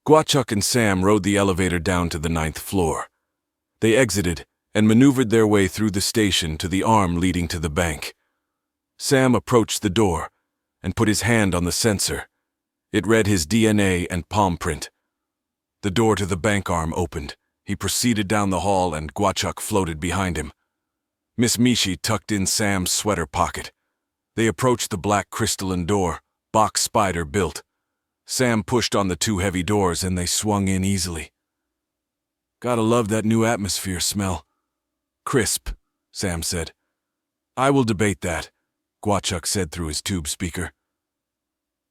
Guachuk and Sam rode the elevator down to the 9th floor. They exited and maneuvered their way through the station to the arm leading to the bank. Sam approached the door and put his hand on the sensor. It read his DNA and palm print. The door to the bank arm opened. He proceeded down the hall and Guachuk floated behind him. Miss Mishi tucked in Sam's sweater pocket. They approached the black crystalline door, box spider built. Sam pushed on the 2 heavy doors and they swung in easily. "Gotta love that new atmosphere smell. Crisp," Sam said. "I will debate that," Guachuk said through his tube speaker.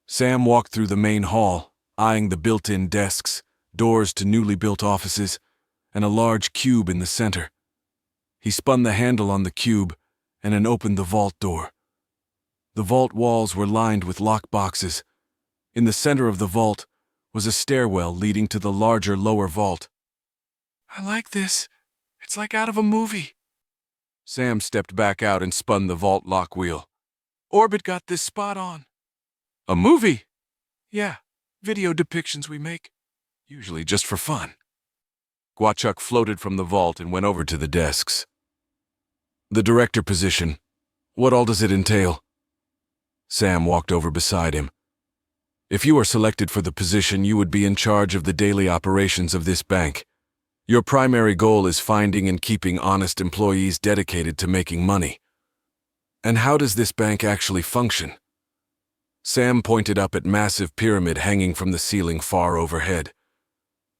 Sam walked through the main hall, eyeing the built-in desks, doors to newly built offices, and a large cube in the center. He spun the handle on the cube and then opened the vault door. The vault walls were lined with lock boxes. In the center of the vault was a stairwell leading to the larger lower vault. "I like this. It's like out of a movie." Sam stepped back out and spun the vault lock wheel. "Orbit got this spot on." "A movie?" "Yeah, video depictions we make. Usually just for fun." Guachuk floated from the vault and went over to the desks. "The director position. What all does it entail?" Sam walked over beside him. "If you are selected for the position, you would be in charge of the daily operations of this bank. Your primary goal is finding and keeping honest employees dedicated to making money. And how does this bank actually function?" Sam pointed up at massive pyramid hanging from the ceiling far overhead.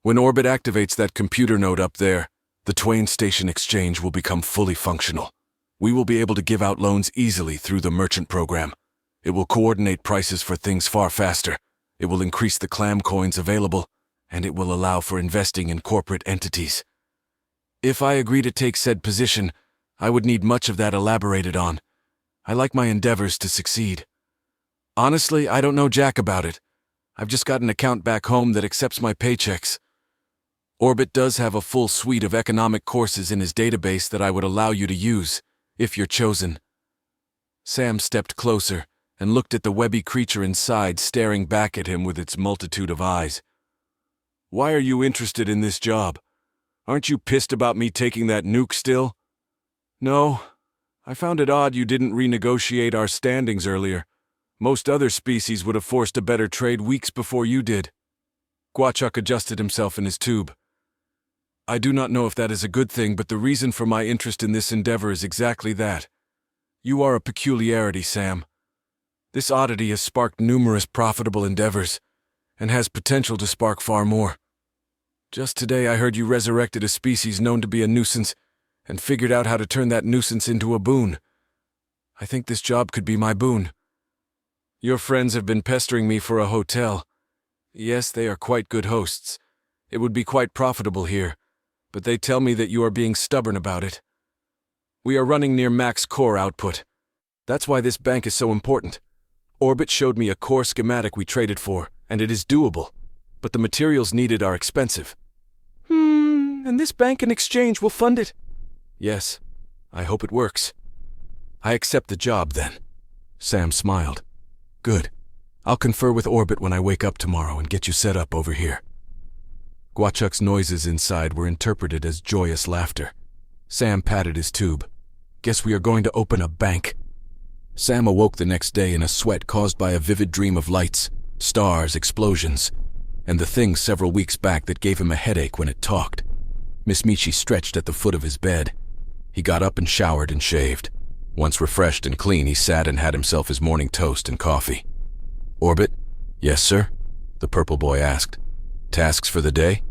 "When Orbit activates that computer node up there, the Twain Station Exchange will become fully functional. We will be able to give out loans easily through the merchant program. It will coordinate prices for things far faster. It will increase the clam coins available, and it will allow for investing in corporate entities. If I agree to take said position, I would need much of that elaborated on. I like my endeavors to succeed. Honestly, I don't know jack about it. I've just got an account back home that accepts my paychecks. Orbit does have a full suite of economic courses in his database that I would allow you to use, if you're chosen." Sam stepped closer and looked at the webby creature inside, staring back at him with its multitude of eyes. "Why are you interested in this job? Aren't you pissed about me taking that nuke still?" "No. I found it odd you didn't renegotiate our standings earlier. Most other species would have forced a better trade weeks before you did." Guachuk adjusted himself in his tube. "I do not know if that is a good thing, but the reason for my interest in this endeavor is exactly that. You are a peculiarity, Sam. This oddity has sparked numerous profitable endeavors, and has potential to spark far more. Just today I heard you resurrected a species known to be a nuisance, and figured out how to turn that nuisance into a boon. I think this job could be my boon. Your friends have been pestering me for a hotel. Yes, they are quite good hosts. It would be quite profitable here, but they tell me that you are being stubborn about it. We are running near max core output. That's why this bank is so important. Orbit showed me a core schematic we traded for, and it is doable, but the materials needed are expensive." And this bank and exchange will fund it?" "Yes, I hope it works." "I accept the job, then." Sam smiled. "Good. I'll confer with Orbit when I wake up tomorrow and get you set up over here." Guachuk's noises inside were interpreted as joyous laughter. Sam patted his tube. "Guess we are going to open a bank." Sam awoke the next day in a sweat caused by a vivid dream of lights, stars, explosions, and the thing several weeks back that gave him a headache when it talked. Miss Michi stretched at the foot of his bed. He got up and showered and shaved. Once refreshed and clean, he sat and had himself his morning toast and coffee. "Orbit?" "Yes, sir?" the purple boy asked. "Tasks for the day?"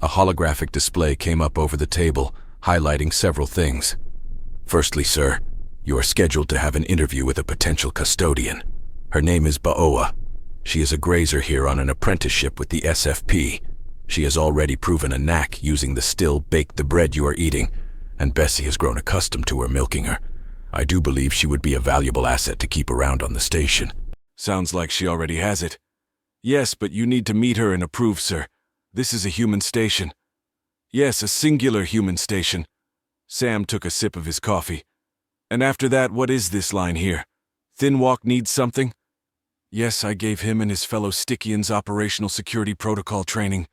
A holographic display came up over the table, highlighting several things. "Firstly, sir, you are scheduled to have an interview with a potential custodian. Her name is Baoa. She is a grazer here on an apprenticeship with the SFP. She has already proven a knack using the still bake the bread you are eating, and Bessie has grown accustomed to her milking her. I do believe she would be a valuable asset to keep around on the station." "Sounds like she already has it." "Yes, but you need to meet her and approve, sir. This is a human station." "Yes, a singular human station." Sam took a sip of his coffee. "And after that, what is this line here? Thin Walk needs something?" Yes, I gave him and his fellow Stickians operational security protocol training.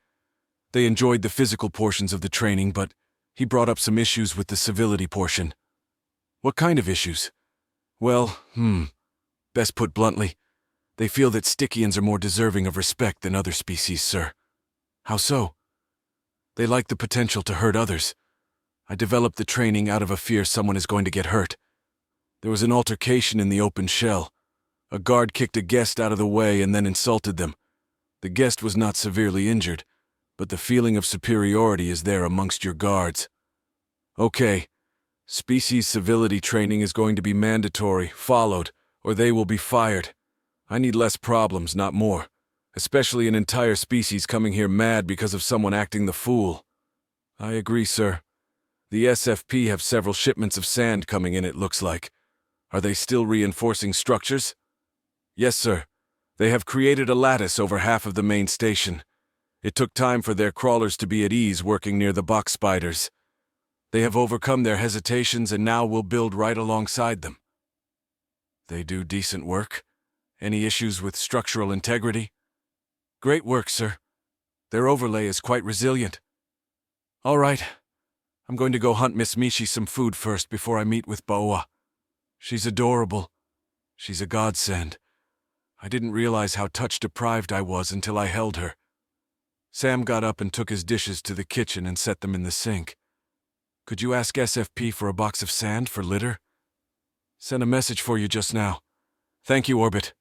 They enjoyed the physical portions of the training, but he brought up some issues with the civility portion. What kind of issues? Well, best put bluntly, they feel that Stickians are more deserving of respect than other species, sir. How so? They like the potential to hurt others. I developed the training out of a fear someone is going to get hurt. There was an altercation in the open shell. A guard kicked a guest out of the way and then insulted them. The guest was not severely injured, but the feeling of superiority is there amongst your guards. Okay, species civility training is going to be mandatory, followed, or they will be fired. I need less problems, not more, especially an entire species coming here mad because of someone acting the fool. I agree, sir. The SFP have several shipments of sand coming in, it looks like. Are they still reinforcing structures? Yes, sir. They have created a lattice over half of the main station. It took time for their crawlers to be at ease working near the box spiders. They have overcome their hesitations and now will build right alongside them. They do decent work? Any issues with structural integrity? Great work, sir. Their overlay is quite resilient. All right. I'm going to go hunt Miss Mishi some food first before I meet with Boa. She's adorable. She's a godsend. I didn't realize how touch-deprived I was until I held her. Sam got up and took his dishes to the kitchen and set them in the sink. Could you ask SFP for a box of sand for litter? Sent a message for you just now. Thank you, Orbit.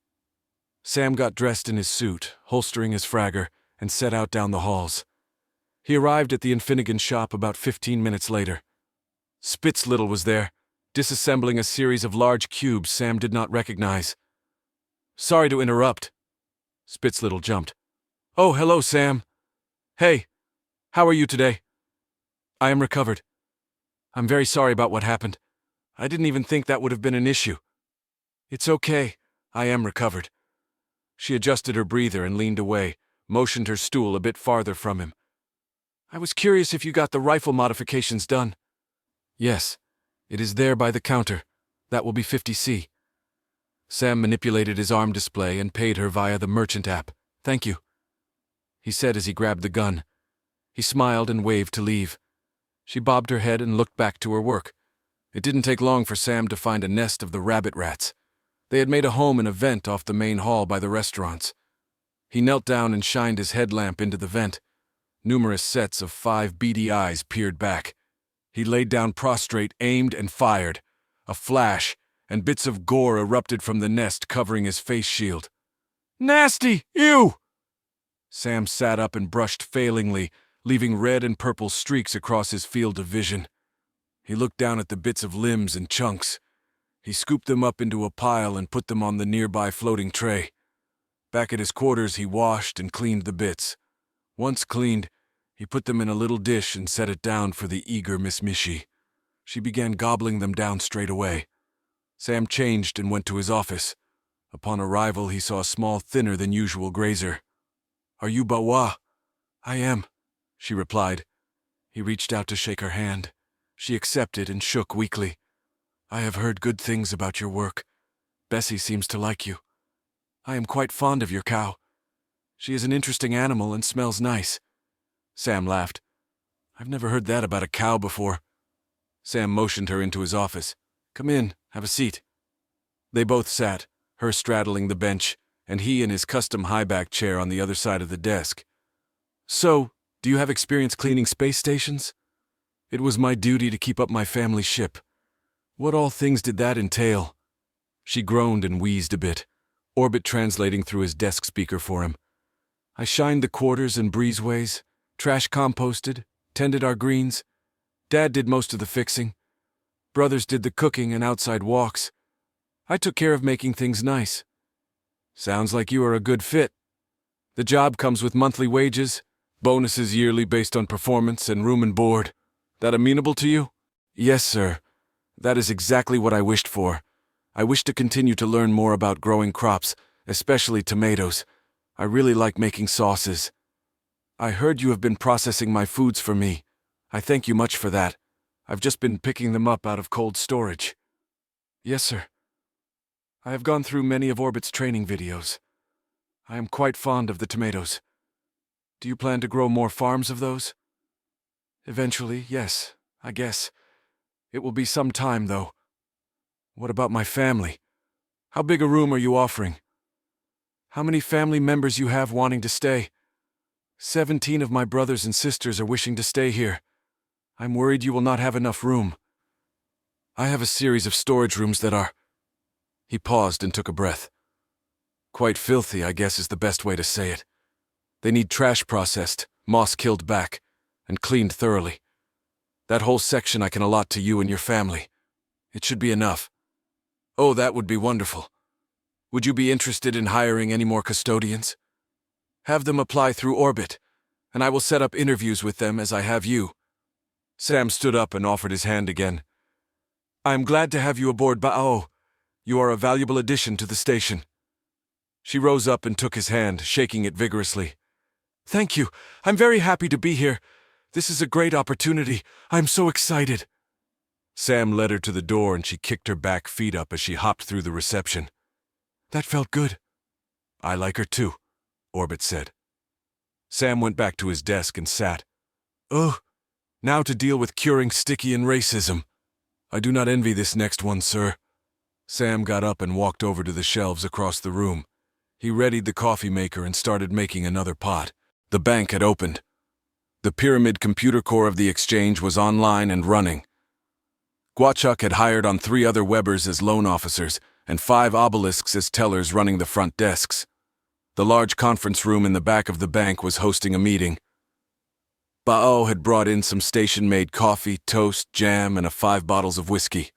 Sam got dressed in his suit, holstering his fragger, and set out down the halls. He arrived at the Infinigan shop about 15 minutes later. Spitzlittle was there, disassembling a series of large cubes Sam did not recognize. Sorry to interrupt. Spitzlittle jumped. Oh, hello, Sam. Hey, how are you today? I am recovered. I'm very sorry about what happened. I didn't even think that would have been an issue. It's okay. I am recovered. She adjusted her breather and leaned away, motioned her stool a bit farther from him. I was curious if you got the rifle modifications done. Yes, it is there by the counter. That will be 50C. Sam manipulated his arm display and paid her via the merchant app. Thank you, he said as he grabbed the gun. He smiled and waved to leave. She bobbed her head and looked back to her work. It didn't take long for Sam to find a nest of the rabbit rats. They had made a home in a vent off the main hall by the restaurants. He knelt down and shined his headlamp into the vent. Numerous sets of 5 beady eyes peered back. He laid down prostrate, aimed, and fired. A flash, and bits of gore erupted from the nest covering his face shield. Nasty! Ew! Sam sat up and brushed failingly, leaving red and purple streaks across his field of vision. He looked down at the bits of limbs and chunks. He scooped them up into a pile and put them on the nearby floating tray. Back at his quarters, he washed and cleaned the bits. Once cleaned, he put them in a little dish and set it down for the eager Miss Mishi. She began gobbling them down straight away. Sam changed and went to his office. Upon arrival, he saw a small, thinner-than-usual grazer. Are you Bawa? I am, she replied. He reached out to shake her hand. She accepted and shook weakly. I have heard good things about your work. Bessie seems to like you. I am quite fond of your cow. She is an interesting animal and smells nice. Sam laughed. I've never heard that about a cow before. Sam motioned her into his office. Come in, have a seat. They both sat, her straddling the bench, and he in his custom high-back chair on the other side of the desk. So, do you have experience cleaning space stations? It was my duty to keep up my family ship. What all things did that entail? She groaned and wheezed a bit, Orbit translating through his desk speaker for him. I shined the quarters and breezeways, trash composted, tended our greens. Dad did most of the fixing. Brothers did the cooking and outside walks. I took care of making things nice. Sounds like you are a good fit. The job comes with monthly wages, bonuses yearly based on performance, and room and board. That amenable to you? Yes, sir. That is exactly what I wished for. I wish to continue to learn more about growing crops, especially tomatoes. I really like making sauces. I heard you have been processing my foods for me. I thank you much for that. I've just been picking them up out of cold storage. Yes, sir. I have gone through many of Orbit's training videos. I am quite fond of the tomatoes. Do you plan to grow more farms of those? Eventually, yes, I guess. It will be some time, though. What about my family? How big a room are you offering? How many family members you have wanting to stay? 17 of my brothers and sisters are wishing to stay here. I'm worried you will not have enough room. I have a series of storage rooms that are... He paused and took a breath. Quite filthy, I guess is the best way to say it. They need trash processed, moss killed back, and cleaned thoroughly. That whole section I can allot to you and your family. It should be enough. Oh, that would be wonderful. Would you be interested in hiring any more custodians? Have them apply through Orbit, and I will set up interviews with them as I have you. Sam stood up and offered his hand again. I am glad to have you aboard, Bao. You are a valuable addition to the station. She rose up and took his hand, shaking it vigorously. Thank you. I'm very happy to be here. This is a great opportunity. I'm so excited. Sam led her to the door and she kicked her back feet up as she hopped through the reception. That felt good. I like her too, Orbit said. Sam went back to his desk and sat. Oh, now to deal with curing Stickian racism. I do not envy this next one, sir. Sam got up and walked over to the shelves across the room. He readied the coffee maker and started making another pot. The bank had opened. The pyramid computer core of the exchange was online and running. Guachuk had hired on 3 other Webbers as loan officers and 5 obelisks as tellers running the front desks. The large conference room in the back of the bank was hosting a meeting. Bao had brought in some station-made coffee, toast, jam, and 5 bottles of whiskey.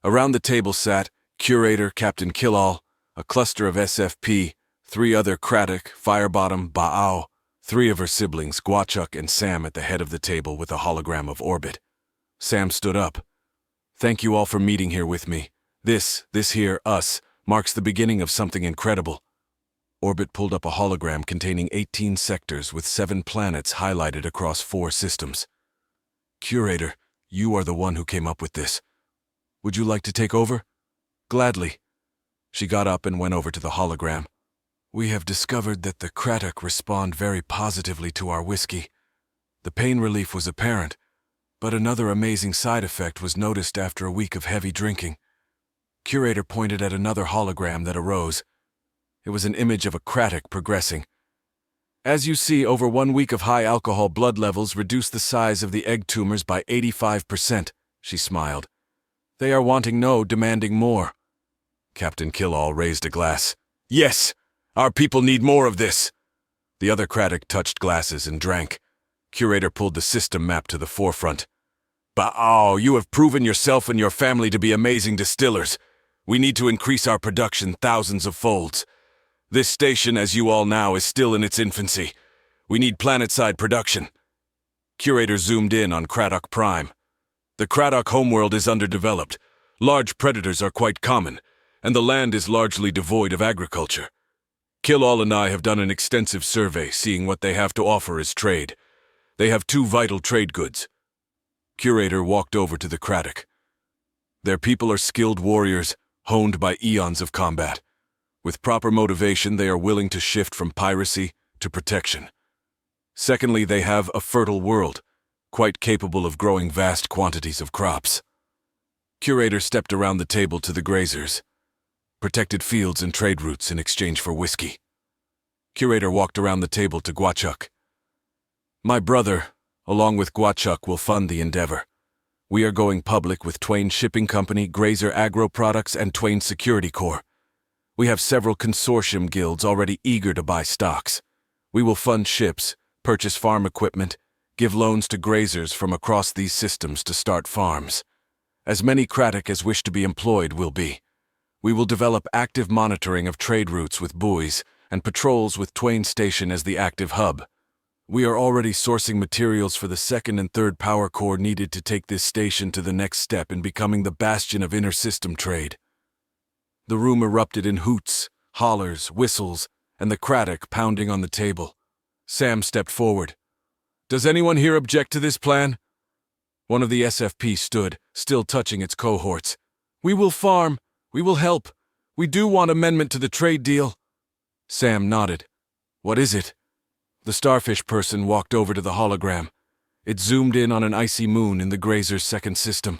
Around the table sat Curator Captain Killall, a cluster of SFP, 3 other Craddock, Firebottom, Bao, 3 of her siblings, Guachuk and Sam at the head of the table with a hologram of Orbit. Sam stood up. Thank you all for meeting here with me. This here, us, marks the beginning of something incredible. Orbit pulled up a hologram containing 18 sectors with 7 planets highlighted across 4 systems. Curator, you are the one who came up with this. Would you like to take over? Gladly. She got up and went over to the hologram. We have discovered that the Craddock respond very positively to our whiskey. The pain relief was apparent, but another amazing side effect was noticed after a week of heavy drinking. Curator pointed at another hologram that arose. It was an image of a Craddock progressing. As you see, over 1 week of high alcohol blood levels reduced the size of the egg tumors by 85%, she smiled. They are wanting no, demanding more. Captain Killall raised a glass. Yes! Our people need more of this. The other Craddock touched glasses and drank. Curator pulled the system map to the forefront. Bao, you have proven yourself and your family to be amazing distillers. We need to increase our production thousands of folds. This station, as you all know, is still in its infancy. We need planet-side production. Curator zoomed in on Craddock Prime. The Craddock homeworld is underdeveloped. Large predators are quite common, and the land is largely devoid of agriculture. Killall and I have done an extensive survey, seeing what they have to offer as trade. They have 2 vital trade goods. Curator walked over to the Craddock. Their people are skilled warriors, honed by eons of combat. With proper motivation, they are willing to shift from piracy to protection. Secondly, they have a fertile world, quite capable of growing vast quantities of crops. Curator stepped around the table to the grazers. Protected fields and trade routes in exchange for whiskey. Curator walked around the table to Guachuk. My brother, along with Guachuk, will fund the endeavor. We are going public with Twain Shipping Company, Grazer Agro Products, and Twain Security Corps. We have several consortium guilds already eager to buy stocks. We will fund ships, purchase farm equipment, give loans to grazers from across these systems to start farms. As many Craddock as wish to be employed will be. We will develop active monitoring of trade routes with buoys and patrols with Twain Station as the active hub. We are already sourcing materials for the 2nd and 3rd power core needed to take this station to the next step in becoming the bastion of inter-system trade. The room erupted in hoots, hollers, whistles, and the Craddock pounding on the table. Sam stepped forward. Does anyone here object to this plan? One of the SFP stood, still touching its cohorts. We will farm. We will help. We do want amendment to the trade deal. Sam nodded. What is it? The starfish person walked over to the hologram. It zoomed in on an icy moon in the Grazer's second system.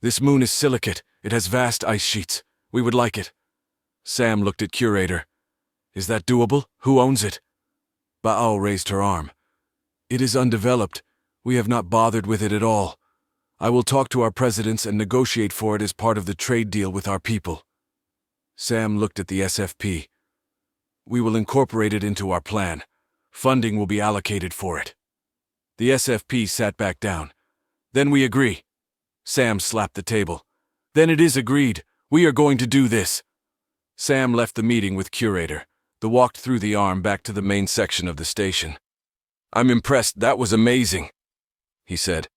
This moon is silicate. It has vast ice sheets. We would like it. Sam looked at Curator. Is that doable? Who owns it? Baal raised her arm. It is undeveloped. We have not bothered with it at all. I will talk to our presidents and negotiate for it as part of the trade deal with our people. Sam looked at the SFP. We will incorporate it into our plan. Funding will be allocated for it. The SFP sat back down. Then we agree. Sam slapped the table. Then it is agreed. We are going to do this. Sam left the meeting with Curator. They walked through the arm back to the main section of the station. I'm impressed. That was amazing, he said.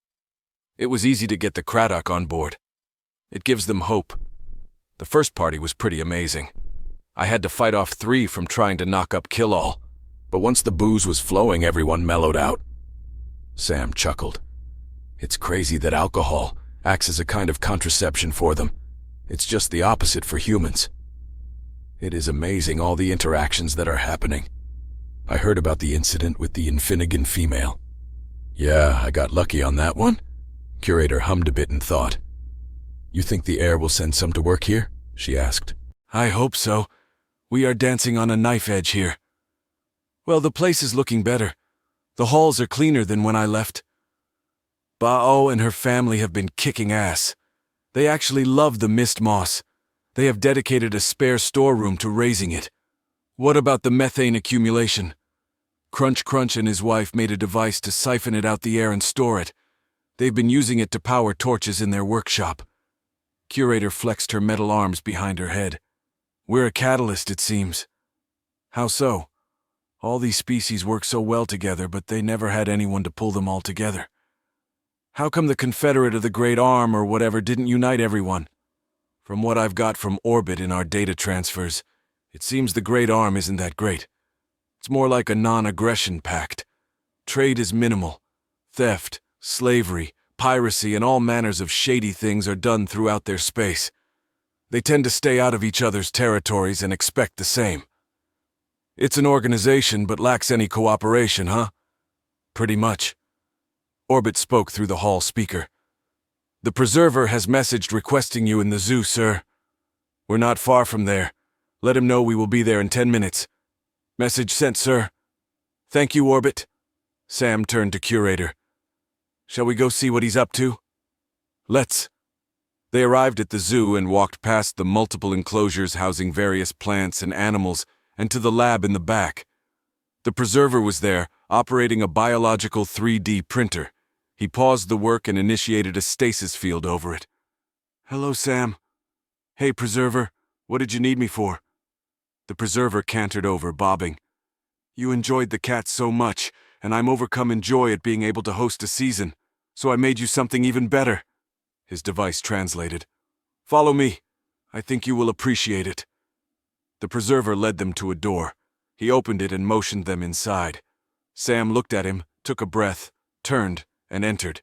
It was easy to get the Craddock on board. It gives them hope. The first party was pretty amazing. I had to fight off 3 from trying to knock up Kill-All, but once the booze was flowing, everyone mellowed out. Sam chuckled. It's crazy that alcohol acts as a kind of contraception for them. It's just the opposite for humans. It is amazing all the interactions that are happening. I heard about the incident with the Infinigan female. Yeah, I got lucky on that one. Curator hummed a bit in thought. You think the heir will send some to work here? She asked. I hope so. We are dancing on a knife edge here. Well, the place is looking better. The halls are cleaner than when I left. Bao and her family have been kicking ass. They actually love the mist moss. They have dedicated a spare storeroom to raising it. What about the methane accumulation? Crunch Crunch and his wife made a device to siphon it out the air and store it. They've been using it to power torches in their workshop. Curator flexed her metal arms behind her head. We're a catalyst, it seems. How so? All these species work so well together, but they never had anyone to pull them all together. How come the Confederate of the Great Arm or whatever didn't unite everyone? From what I've got from orbit in our data transfers, it seems the Great Arm isn't that great. It's more like a non-aggression pact. Trade is minimal. Theft, slavery, piracy, and all manners of shady things are done throughout their space. They tend to stay out of each other's territories and expect the same. It's an organization but lacks any cooperation, huh? Pretty much. Orbit spoke through the hall speaker. The Preserver has messaged requesting you in the zoo, sir. We're not far from there. Let him know we will be there in 10 minutes. Message sent, sir. Thank you, Orbit. Sam turned to Curator. Shall we go see what he's up to? Let's. They arrived at the zoo and walked past the multiple enclosures housing various plants and animals and to the lab in the back. The Preserver was there, operating a biological 3D printer. He paused the work and initiated a stasis field over it. Hello, Sam. Hey, Preserver. What did you need me for? The Preserver cantered over, bobbing. You enjoyed the cat so much, and I'm overcome in joy at being able to host a season, so I made you something even better. His device translated. Follow me. I think you will appreciate it. The Preserver led them to a door. He opened it and motioned them inside. Sam looked at him, took a breath, turned, and entered.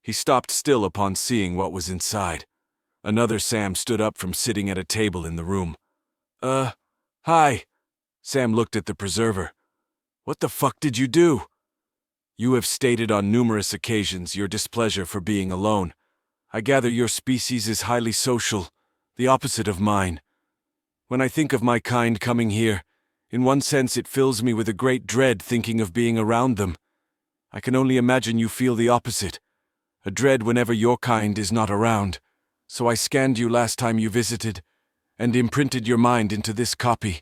He stopped still upon seeing what was inside. Another Sam stood up from sitting at a table in the room. Hi. Sam looked at the Preserver. What the fuck did you do? You have stated on numerous occasions your displeasure for being alone. I gather your species is highly social, the opposite of mine. When I think of my kind coming here, in one sense it fills me with a great dread thinking of being around them. I can only imagine you feel the opposite, a dread whenever your kind is not around. So I scanned you last time you visited, and imprinted your mind into this copy.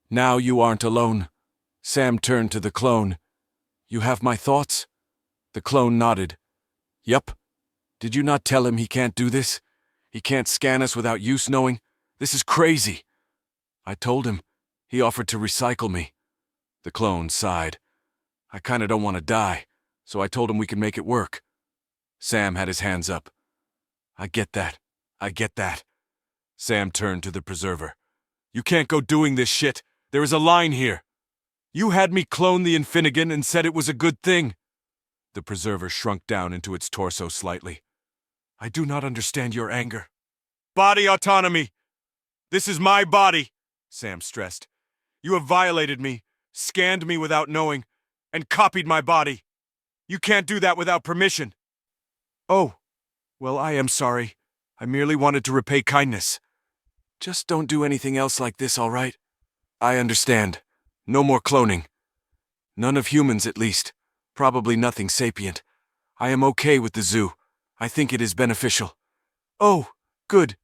Now you aren't alone. Sam turned to the clone. You have my thoughts? The clone nodded. Yup. Did you not tell him he can't do this? He can't scan us without use knowing? This is crazy. I told him. He offered to recycle me. The clone sighed. I kinda don't want to die, so I told him we could make it work. Sam had his hands up. I get that. I get that. Sam turned to the Preserver. You can't go doing this shit. There is a line here. You had me clone the Infinigan and said it was a good thing. The Preserver shrunk down into its torso slightly. I do not understand your anger. Body autonomy. This is my body, Sam stressed. You have violated me, scanned me without knowing, and copied my body. You can't do that without permission. Oh, well, I am sorry. I merely wanted to repay kindness. Just don't do anything else like this, all right? I understand. No more cloning. None of humans, at least. Probably nothing sapient. I am okay with the zoo. I think it is beneficial. Oh, good,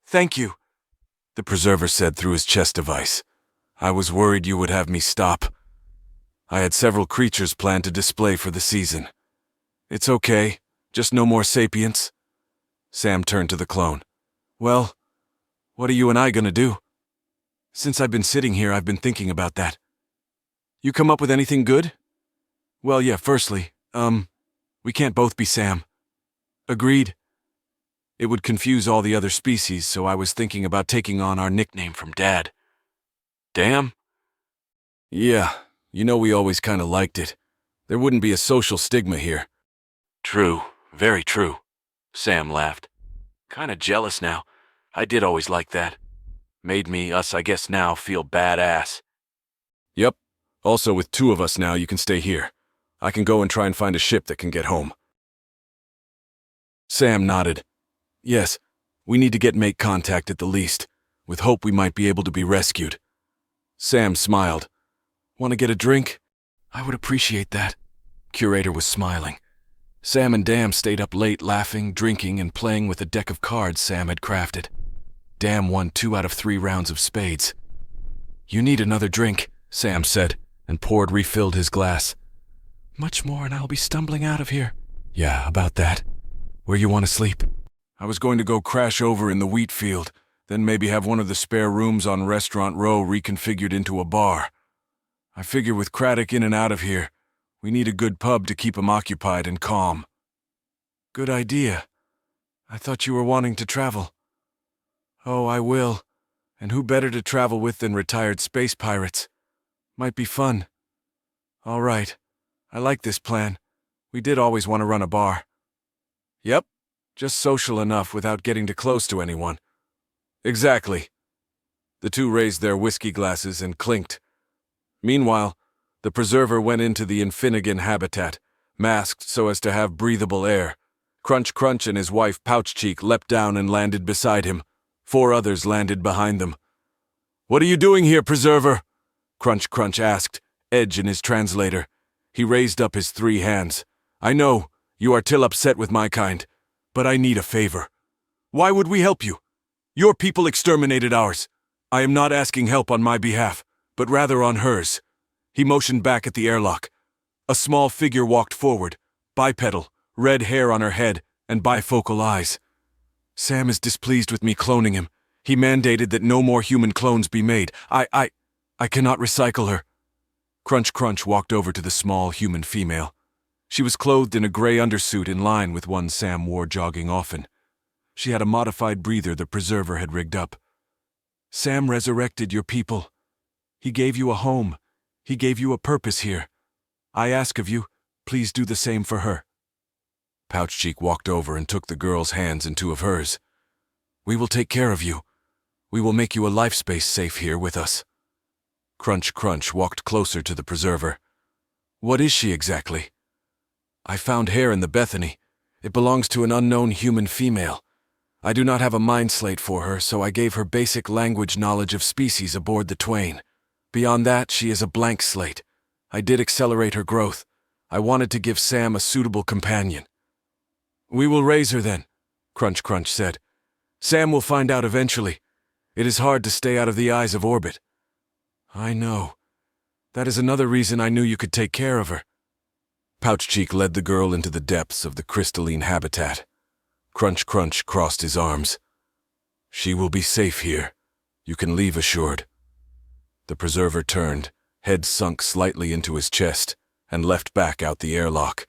thank you, the preserver said through his chest device. I was worried you would have me stop. I had several creatures planned to display for the season. It's okay, just no more sapience. Sam turned to the clone. Well, what are you and I gonna do? Since I've been sitting here, I've been thinking about that. You come up with anything good? Well, yeah, firstly, we can't both be Sam. Agreed. It would confuse all the other species, so I was thinking about taking on our nickname from Dad. Damn? Yeah, you know we always kinda liked it. There wouldn't be a social stigma here. True, very true, Sam laughed. Kinda jealous now. I did always like that. Made me, us, I guess now, feel badass. Yep. Also, with two of us now, you can stay here. I can go and try and find a ship that can get home. Sam nodded. Yes, we need to make contact at the least, with hope we might be able to be rescued. Sam smiled. Want to get a drink? I would appreciate that. Curator was smiling. Sam and Dam stayed up late laughing, drinking, and playing with a deck of cards Sam had crafted. Dam won 2 out of 3 rounds of spades. You need another drink, Sam said, and refilled his glass. Much more and I'll be stumbling out of here. Yeah, about that. Where you want to sleep? I was going to go crash over in the wheat field, then maybe have one of the spare rooms on Restaurant Row reconfigured into a bar. I figure with Craddock in and out of here, we need a good pub to keep him occupied and calm. Good idea. I thought you were wanting to travel. Oh, I will. And who better to travel with than retired space pirates? Might be fun. All right. I like this plan. We did always want to run a bar. Yep. Just social enough without getting too close to anyone. Exactly. The two raised their whiskey glasses and clinked. Meanwhile, the preserver went into the Infinigan habitat, masked so as to have breathable air. Crunch Crunch and his wife Pouch Cheek leapt down and landed beside him. 4 others landed behind them. What are you doing here, preserver? Crunch Crunch asked, Edge in his translator. He raised up his 3 hands. I know, you are still upset with my kind, but I need a favor. Why would we help you? Your people exterminated ours. I am not asking help on my behalf, but rather on hers. He motioned back at the airlock. A small figure walked forward, bipedal, red hair on her head, and bifocal eyes. Sam is displeased with me cloning him. He mandated that no more human clones be made. I cannot recycle her. Crunch Crunch walked over to the small human female. She was clothed in a gray undersuit in line with one Sam wore jogging often. She had a modified breather the preserver had rigged up. Sam resurrected your people. He gave you a home. He gave you a purpose here. I ask of you, please do the same for her. Pouch Cheek walked over and took the girl's hands in 2 of hers. We will take care of you. We will make you a life space safe here with us. Crunch Crunch walked closer to the preserver. What is she exactly? I found hair in the Bethany. It belongs to an unknown human female. I do not have a mind slate for her, so I gave her basic language knowledge of species aboard the Twain. Beyond that, she is a blank slate. I did accelerate her growth. I wanted to give Sam a suitable companion. We will raise her then, Crunch Crunch said. Sam will find out eventually. It is hard to stay out of the eyes of orbit. I know. That is another reason I knew you could take care of her. Pouch Cheek led the girl into the depths of the crystalline habitat. Crunch Crunch crossed his arms. She will be safe here. You can leave assured. The preserver turned, head sunk slightly into his chest, and left back out the airlock.